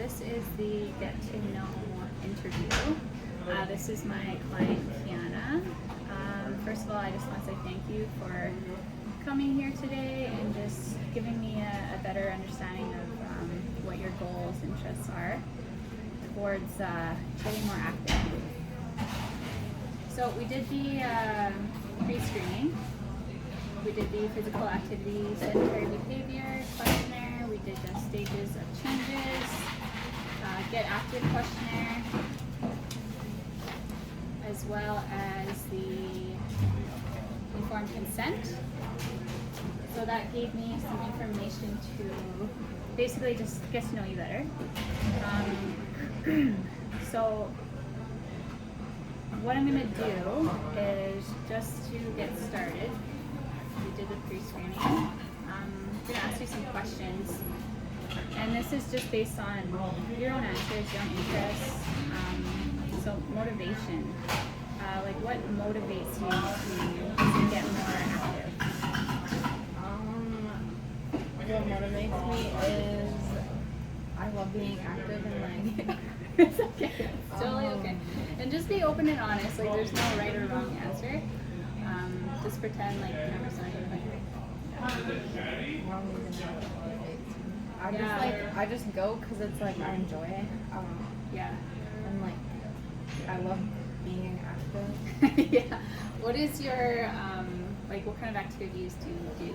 this is the get to know interview. This is my client Kiana. First of all, I just want to say thank you for coming here today and just giving me a better understanding of what your goals, interests are towards getting more active. So we did the pre-screening. We did the physical activity, sedentary behavior questionnaire. We did the stages of changes, get active questionnaire, as well as the informed consent. So that gave me some information to basically just get to know you better. So what I'm going to do is just to get started. We did the pre-screening. I'm going to ask you some questions, and this is just based on your own answers, your own interests. So motivation, like what motivates you to get more active? What motivates me is I love being active and like It's okay. It's totally okay. And just be open and honest. Like there's no right or wrong answer. Just pretend like you never saw anything. I just go because it's like I enjoy it. Yeah. And like I love being active. Yeah. What is your like? What kind of activities do you do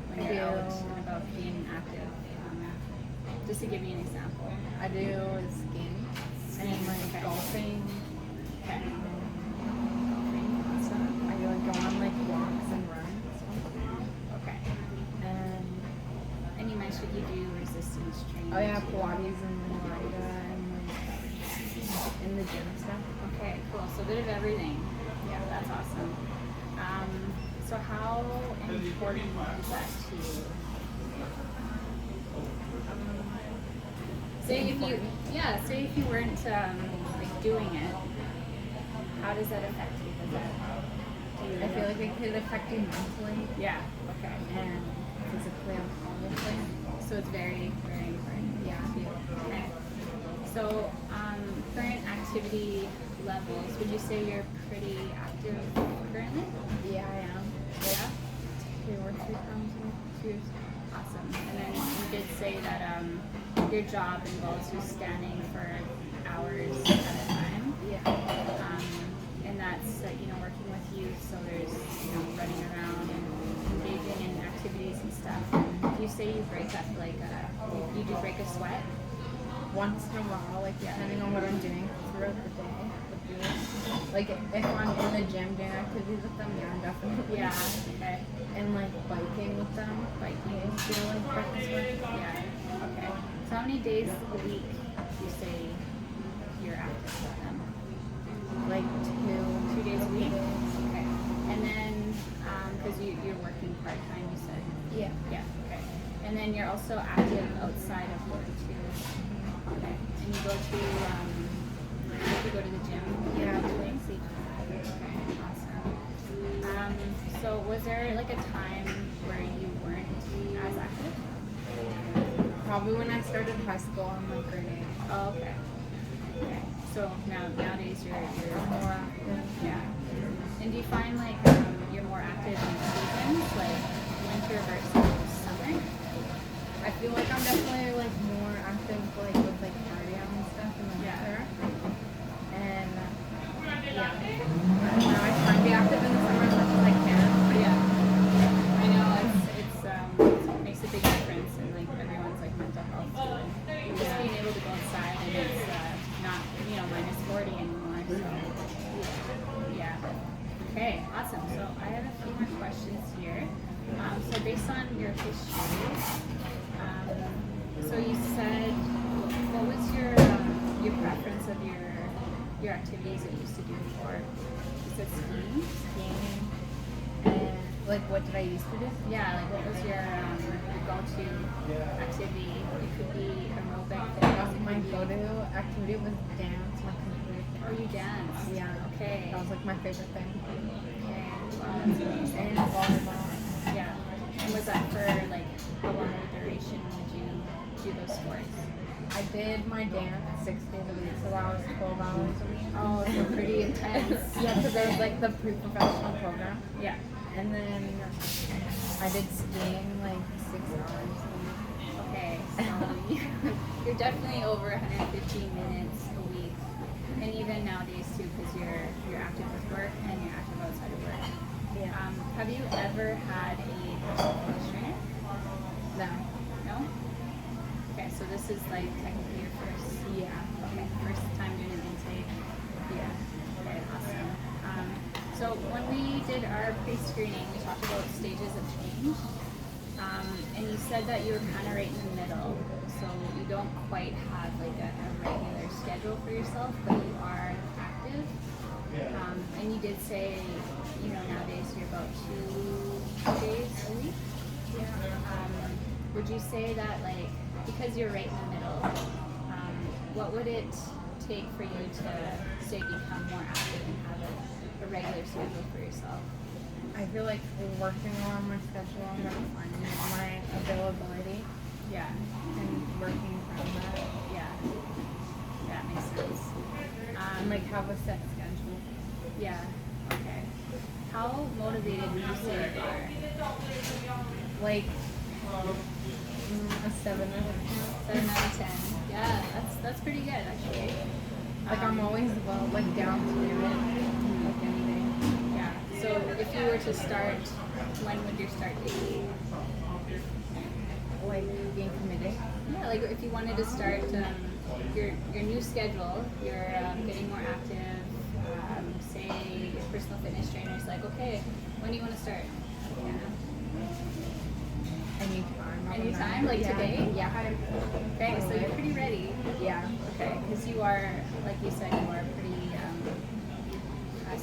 when you're out and about being active? Just to give me an example. I do skiing and like golfing. Okay. I like go on like walks and runs. Okay. And you mentioned you do resistance training. oh yeah, Pilates and yoga and like in the gym stuff. Okay, cool. So a bit of everything. Yeah, that's awesome. So how important is that to you? Say if you weren't like doing it, how does that affect you? I feel like it could affect you mentally. Yeah. Okay. And physically, obviously. So it's very, very important. Yeah. Okay. So current activity levels, would you say you're pretty active currently? Yeah, I am. Yeah. 2 or 3 times a week. Awesome. And then you did say that your job involves you standing for hours at a time. Yeah. And that's working with youth, so there's running around and engaging in activities and stuff. And you say you break up like you do break a sweat. Once in a while, like depending on what I'm doing throughout the day. Like if I'm in the gym doing activities with them, yeah, definitely. Yeah. Okay. And like biking with them, biking is still like breakfast work. Yeah. Okay. So how many days a week do you say you're active with them? Like 2 days a week. Okay. And then because you're working part time, you said. Yeah. Yeah. Okay. And then you're also active outside of work too. Okay. And you go to the gym. Yeah. Okay. Awesome. So was there like a time where you weren't as active? Probably when I started high school in like grade 8. Oh, okay. Okay. So nowadays you're more active. Yeah. And do you find like you're more active in seasons, like winter versus summer? I feel like I'm definitely like more active like with like cardio and stuff in the winter. And yeah, I don't know. I try to be active in the summer as much as I can. Yeah. I know it makes a big difference in like everyone's like mental health too. Just being able to go outside and it's not minus 40 anymore. So yeah. Okay, awesome. So I have a few more questions here. So based on your history, so you said what was your preference of your activities that you used to do before? You said skiing. And like, what did I used to do? Yeah, like what was your go-to activity? It could be aerobic. My go-to activity was dance. My computer dance. Oh, you dance? Yeah. Okay. That was like my favorite thing. Okay. Wow, that's amazing. And volleyball. Yeah. And was that for like how long of a duration would you do those sports? I did my dance 6 days a week, so that was 12 hours a week. Oh, so pretty intense. Yeah, because there was like the pre-professional program. Yeah. And then I did skiing like 6 hours a week. Okay, so you're definitely over 115 minutes a week, and even nowadays too, because you're active with work and you're active outside of work. Yeah. Have you ever had a personal fitness trainer? No. No? Okay, so this is like technically your first. Yeah. Okay, first time doing an intake. Yeah. Okay, awesome. So when we did our pre-screening, we talked about stages of change, and you said that you were kind of right in the middle. So you don't quite have like a regular schedule for yourself, but you are active. And you did say, nowadays you're about 2 days a week. Would you say that, like, because you're right in the middle, what would it take for you to, say, become more active and have a regular schedule for yourself? I feel like working on my schedule, I'm gonna find my availability Yeah, and working from that. yeah, that makes sense. And like have a set schedule. Yeah, okay. How motivated would you say you are? Like a 7 out of 10. 7 out of 10. Yeah, that's pretty good actually. Like I'm always down to do it. Like anything. Yeah. So if you were to start, when would your start date be? Like being committed. Yeah, like if you wanted to start your new schedule, you're getting more active. Say your personal fitness trainer is like, okay, when do you want to start? Yeah. Anytime. Anytime, like today? Yeah. Okay, so you're pretty ready. Yeah. Okay, because you are, like you said, you are pretty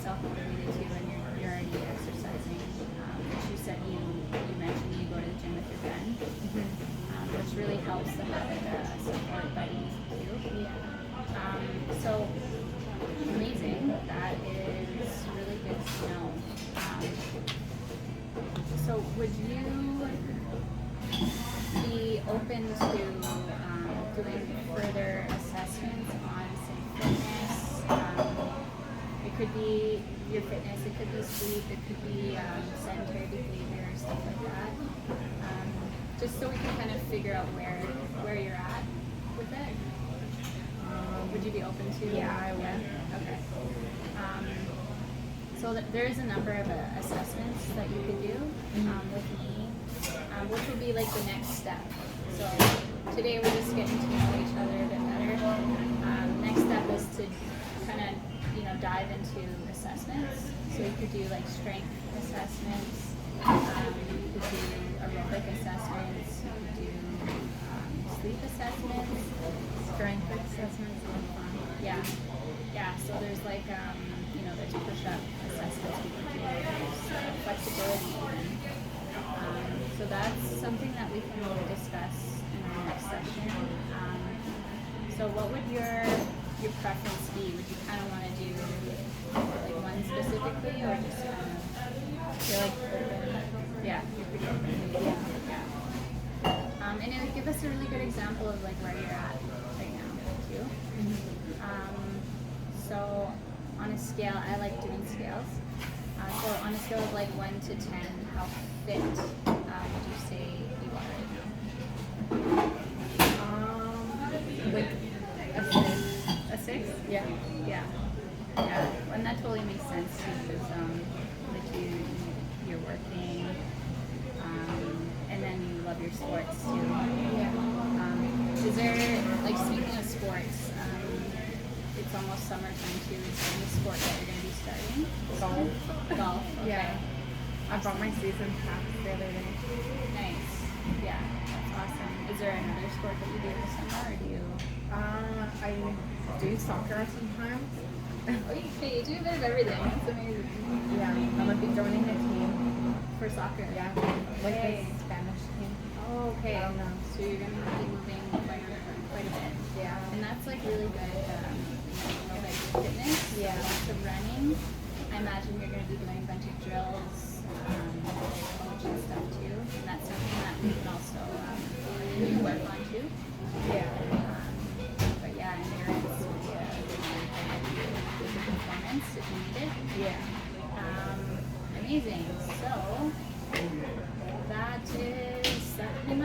self-motivated too, and you're already exercising. Which you said you mentioned you go to the gym with your friend, which really helps to have like a support buddy too. Yeah. So amazing. That is really good to know. So would you be open to doing further assessments on, say, fitness? It could be your fitness, it could be sleep, it could be sedentary behavior, stuff like that. Just so we can kind of figure out where you're at with it. Would you be open to? Yeah, I would. Yeah? Okay. So there's a number of assessments that you could do with me, which will be like the next step. So today we're just getting to know each other a bit better. Next step is to kind of dive into assessments. So you could do like strength assessments. You could do aerobic assessments. You could do sleep assessments. Strength assessments are fun. Yeah. Yeah, so there's like, there's push-up assessments we can do, there's flexibility even. So that's something that we can discuss in our next session. So what would your preference be? Would you kind of want to do like one specifically, or just kind of feel like open? Yeah, you're pretty open. Yeah. And it would give us a really good example of like where you're at right now too. So on a scale, I like doing scales. So on a scale of like 1 to 10, how fit would you say you are right now? Like A 6? yeah. Yeah. Yeah. And that totally makes sense too, because like you're working, and then you love your sports too. Yeah. Is there, like, speaking of sports, it's almost summertime too. Is there any sport that you're going to be starting? Golf. Golf. Okay. Yeah. I bought my season pass the other day. Nice. Yeah, that's awesome. Is there another sport that you do in the summer, or do you? I do soccer sometimes. Okay, you do a bit of everything. That's amazing. Yeah. I'm gonna be joining a team. For soccer. Yeah. Like Okay. the Spanish team. Oh, okay. I don't know. So you're going to be moving quite a bit. Yeah. And that's like really good, like fitness. Yeah. Lots of running. I imagine you're going to be doing a bunch of drills, coach and stuff too. And that's something that we can also work on too. Yeah.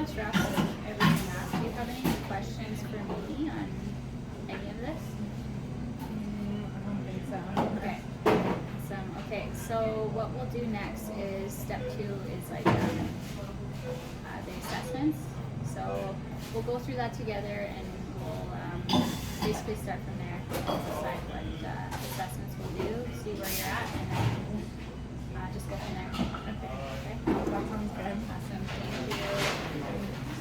much wraps everything up. Do you have any questions for me on any of this? I don't think so. Okay. Awesome. Okay, so what we'll do next is step 2 is like the assessments. So we'll go through that together and we'll basically start from there. Decide what assessments we'll do, see where you're at, and then just go from there. Okay. That sounds good. Awesome. Thank you.